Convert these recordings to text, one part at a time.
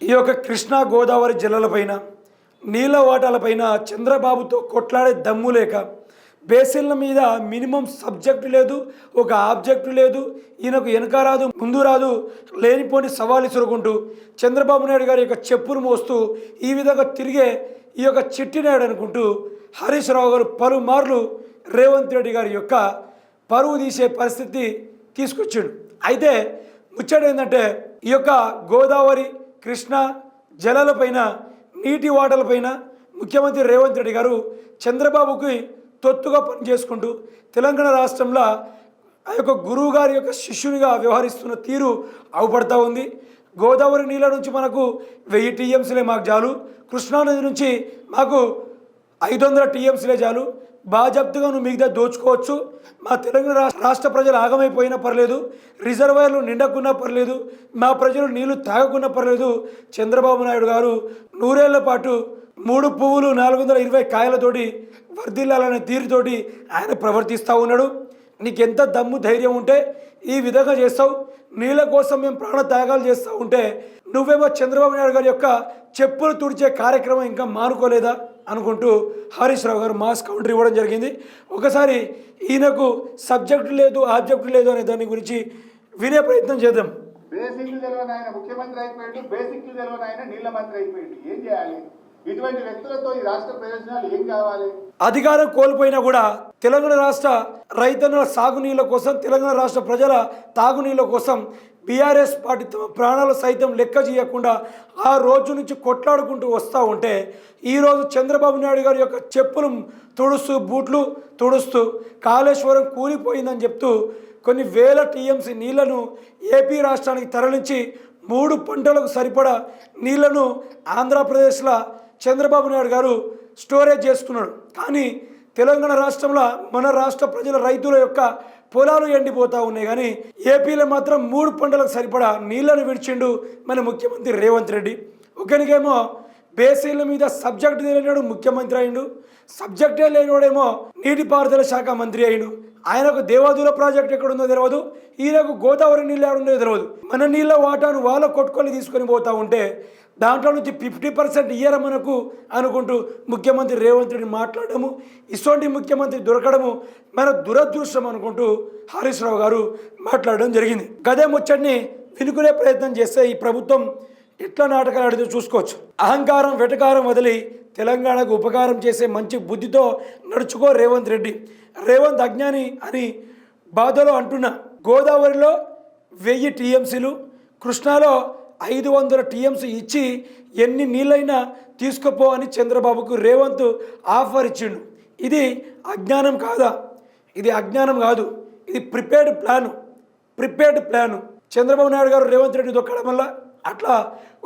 ఈ యొక్క కృష్ణా గోదావరి జిల్లాలపైన నీళ్ళ వాటాలపైన చంద్రబాబుతో కొట్లాడే దమ్ము లేక బేసిన్ల మీద మినిమం సబ్జెక్టు లేదు, ఒక ఆబ్జెక్టు లేదు, ఈయనకు వెనక రాదు ముందు రాదు లేనిపోని సవాలు ఇసురుకుంటూ చంద్రబాబు నాయుడు గారి యొక్క చెప్పులు మోస్తూ ఈ విధంగా తిరిగే ఈ యొక్క చిట్టి నాయుడు అనుకుంటూ హరీష్ రావు గారు పలుమార్లు రేవంత్ రెడ్డి గారి యొక్క పరువు తీసే పరిస్థితి తీసుకొచ్చాడు. అయితే ముచ్చట ఏంటంటే ఈ యొక్క గోదావరి కృష్ణా జలాలపైన నీటి వాటలపైన ముఖ్యమంత్రి రేవంత్ రెడ్డి గారు చంద్రబాబుకి తొత్తుగా పనిచేసుకుంటూ తెలంగాణ రాష్ట్రంలో ఆ యొక్క గురువు గారి యొక్క శిష్యునిగా వ్యవహరిస్తున్న తీరు అవుపడతా ఉంది. గోదావరి నీళ్ళ నుంచి మనకు 1000 టీఎంసీలే మాకు చాలు, కృష్ణానది నుంచి మాకు 500 టీఎంసీలే చాలు, బాజప్తుగా నువ్వు మిగతా దోచుకోవచ్చు, మా తెలంగాణ రాష్ట్ర ప్రజలు ఆగమైపోయినా పర్లేదు, రిజర్వాయర్లు నిండకున్నా పర్లేదు, మా ప్రజలు నీళ్లు తాగకున్నా పర్లేదు, చంద్రబాబు నాయుడు గారు 100 ఏళ్ల పాటు 3 పువ్వులు 420 కాయలతోటి వర్ధిల్లాలనే తీరుతోటి ఆయన ప్రవర్తిస్తూ ఉన్నాడు. నీకెంత దమ్ము ధైర్యం ఉంటే ఈ విధంగా చేస్తావు? నీళ్ళ కోసం మేము ప్రాణ త్యాగాలు చేస్తూ ఉంటే నువ్వేమో చంద్రబాబు నాయుడు గారి యొక్క చెప్పులు తుడిచే కార్యక్రమం ఇంకా మానుకోలేదా అనుకుంటూ హరీష్ రావు గారు మాస్ కౌంటర్ ఇవ్వడం జరిగింది. ఒకసారి ఈయనకు సబ్జెక్టు లేదు ఆబ్జెక్టు లేదు అనే దాని గురించి వినే ప్రయత్నం చేద్దాం. బేసిక్లు తెలియని ఆయన ముఖ్యమంత్రి అయిపోయాడు, బేసిక్లు తెలియని ఆయన నీళ్ళ మంత్రి అయిపోయాడు. ఏం చేయాలి? ఇటువంటి వ్యక్తులతో ఈ రాష్ట్ర ప్రయోజనాలు ఏం కావాలి? అధికారం కోల్పోయినా కూడా తెలంగాణ రాష్ట్ర రైతన్నుల సాగునీళ్ళ కోసం, తెలంగాణ రాష్ట్ర ప్రజల తాగునీళ్ళ కోసం బీఆర్ఎస్ పార్టీ తమ ప్రాణాలు సైతం లెక్క చేయకుండా ఆ రోజు నుంచి కొట్లాడుకుంటూ వస్తూ ఉంటే ఈరోజు చంద్రబాబు నాయుడు గారి యొక్క చెప్పులు తుడుస్తూ బూట్లు తుడుస్తూ కాళేశ్వరం కూలిపోయిందని చెప్తూ కొన్ని వేల టీఎంసీ నీళ్లను ఏపీ రాష్ట్రానికి తరలించి 3 పంటలకు సరిపడా నీళ్లను ఆంధ్రప్రదేశ్లో చంద్రబాబు నాయుడు గారు స్టోరేజ్ చేసుకున్నాడు. కానీ తెలంగాణ రాష్ట్రంలో మన రాష్ట్ర ప్రజల రైతుల యొక్క పొలాలు ఎండిపోతూ ఉన్నాయి, కానీ ఏపీలో మాత్రం 3 పంటలకు సరిపడా నీళ్లను విడిచిండు మన ముఖ్యమంత్రి రేవంత్ రెడ్డి. ఒకరికేమో బేసిన్ల మీద సబ్జెక్ట్ లేనివాడు ముఖ్యమంత్రి అయిండు, సబ్జెక్టే లేనివాడేమో నీటిపారుదల శాఖ మంత్రి అయిండు. ఆయనకు దేవాదుల ప్రాజెక్ట్ ఎక్కడుందో తెలియదు, ఈయనకు గోదావరి నీళ్ళు ఎక్కడుందో తెలియదు. మన నీళ్ళ వాటాను వాళ్ళ కొట్టుకొని తీసుకొని పోతూ ఉంటే దాంట్లో నుంచి 50% ఇయ్యర మనకు అనుకుంటూ ముఖ్యమంత్రి రేవంత్ రెడ్డి మాట్లాడము, ఇటువంటి ముఖ్యమంత్రి దొరకడము మన దురదృష్టం అనుకుంటూ హరీష్ రావు గారు మాట్లాడడం జరిగింది. గదే ముచ్చటిని వినుకునే ప్రయత్నం చేస్తే ఈ ప్రభుత్వం ఎట్లా నాటకాలు ఆడితే చూసుకోవచ్చు. అహంకారం వెటకారం వదిలి తెలంగాణకు ఉపకారం చేసే మంచి బుద్ధితో నడుచుకో రేవంత్ రెడ్డి. రేవంత్ అజ్ఞాని అని బాధలో అంటున్నా. గోదావరిలో 1000 టీఎంసీలు, కృష్ణాలో 500 టీఎంసీ ఇచ్చి ఎన్ని నీళ్ళైనా తీసుకుపో అని చంద్రబాబుకు రేవంత్ ఆఫర్ ఇచ్చిండు. ఇది అజ్ఞానం కాదా? ఇది అజ్ఞానం కాదు, ఇది ప్రిపేర్డ్ ప్లాను. చంద్రబాబు నాయుడు గారు రేవంత్ రెడ్డి దొక్కడం వల్ల అట్లా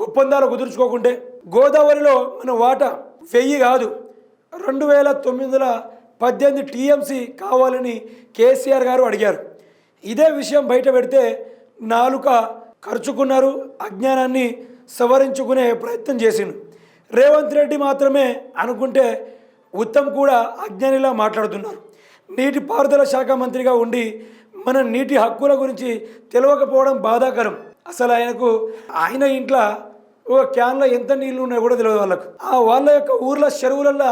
ఒప్పందాలు కుదుర్చుకోకుంటే గోదావరిలో మన వాటా 1000 కాదు 2918 టీఎంసీ కావాలని కేసీఆర్ గారు అడిగారు. ఇదే విషయం బయట పెడితే నాలుక ఖర్చుకున్నారు, అజ్ఞానాన్ని సవరించుకునే ప్రయత్నం చేసిండు. రేవంత్ రెడ్డి మాత్రమే అనుకుంటే ఉత్తమ్ కూడా అజ్ఞానిలా మాట్లాడుతున్నారు. నీటిపారుదల శాఖ మంత్రిగా ఉండి మన నీటి హక్కుల గురించి తెలియకపోవడం బాధాకరం. అసలు ఆయన ఇంట్లో ఒక క్యాన్లో ఎంత నీళ్ళు ఉన్నాయో కూడా తెలియదు వాళ్ళకు. వాళ్ళ యొక్క ఊర్లో చెరువులలో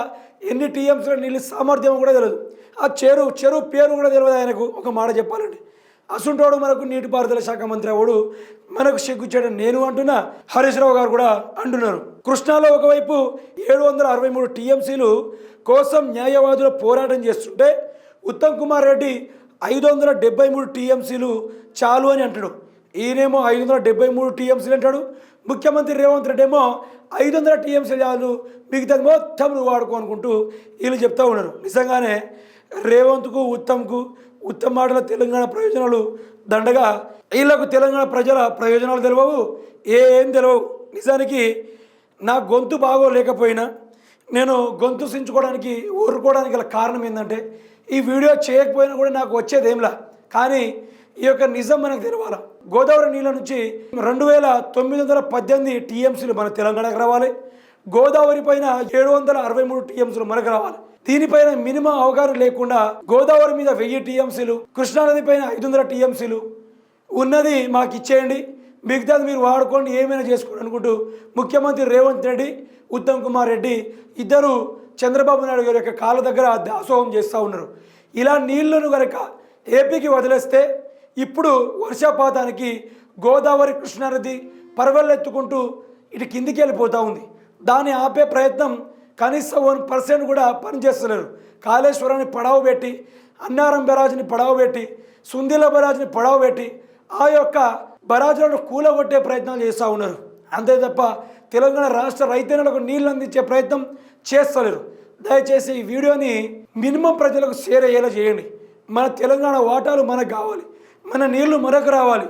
ఎన్ని టీఎంసీల నీళ్ళు సామర్థ్యం కూడా తెలియదు. ఆ చెరువు పేరు కూడా తెలియదు ఆయనకు. ఒక మాట చెప్పాలండి, అసుంటోడు మనకు నీటిపారుదల శాఖ మంత్రి అవడు మనకు సిగ్గుచ్చాడు నేను అంటున్నా, హరీష్ రావు గారు కూడా అంటున్నారు. కృష్ణాలో ఒకవైపు 763 టీఎంసీలు కోసం న్యాయవాదులు పోరాటం చేస్తుంటే ఉత్తమ్ కుమార్ రెడ్డి 573 టీఎంసీలు చాలు అని అంటాడు. ఈయనేమో 573 టీఎంసీలు అంటాడు. ముఖ్యమంత్రి రేవంత్ రెడ్డి ఏమో 500 టీఎంసీలు చాలు, మిగతాది మొత్తం నువ్వు వాడుకో అనుకుంటూ వీళ్ళు చెప్తూ ఉన్నారు. నిజంగానే రేవంత్కు ఉత్తమ్ మాటల తెలంగాణ ప్రయోజనాలు దండగా, వీళ్ళకు తెలంగాణ ప్రజల ప్రయోజనాలు తెలియవు, ఏం తెలియవు. నిజానికి నా గొంతు బాగోలేకపోయినా నేను గొంతు సించుకోవడానికి ఊరుకోవడానికి గల కారణం ఏంటంటే ఈ వీడియో చేయకపోయినా కూడా నాకు వచ్చేదేంలా, కానీ ఈ యొక్క నిజం మనకు తెలవాలి. గోదావరి నీళ్ళ నుంచి 2918 టీఎంసీలు మన తెలంగాణకు రావాలి. గోదావరి పైన 763 టీఎంసీలు మనకు రావాలి. దీనిపైన మినిమం అవగాహన లేకుండా గోదావరి మీద 1000 టీఎంసీలు, కృష్ణానది పైన 500 టీఎంసీలు ఉన్నది మాకు ఇచ్చేయండి, మిగతాది మీరు వాడుకోండి, ఏమైనా చేసుకోండి అనుకుంటూ ముఖ్యమంత్రి రేవంత్ రెడ్డి, ఉత్తమ్ కుమార్ రెడ్డి ఇద్దరు చంద్రబాబు నాయుడు గారి యొక్క కాళ్ళ దగ్గర దాసోహం చేస్తూ ఉన్నారు. ఇలా నీళ్లను కనుక ఏపీకి వదిలేస్తే ఇప్పుడు వర్షపాతానికి గోదావరి కృష్ణానది పరవెల్లెత్తుకుంటూ ఇటు కిందికి వెళ్ళిపోతూ ఉంది. దాన్ని ఆపే ప్రయత్నం కనీసం 1% కూడా పనిచేస్తలేరు. కాళేశ్వరాన్ని పడవ పెట్టి, అన్నారం బరాజ్ని పడవ పెట్టి, సుందిల బరాజ్ని పడవ పెట్టి ఆ యొక్క బరాజులను కూలగొట్టే ప్రయత్నాలు చేస్తూ ఉన్నారు. అంతే తప్ప తెలంగాణ రాష్ట్ర రైతన్నలకు నీళ్ళు అందించే ప్రయత్నం చేస్తలేరు. దయచేసి ఈ వీడియోని మినిమం ప్రజలకు షేర్ అయ్యేలా చేయండి. మన తెలంగాణ వాటాలు మనకు కావాలి, మన నీళ్లు మనకు రావాలి.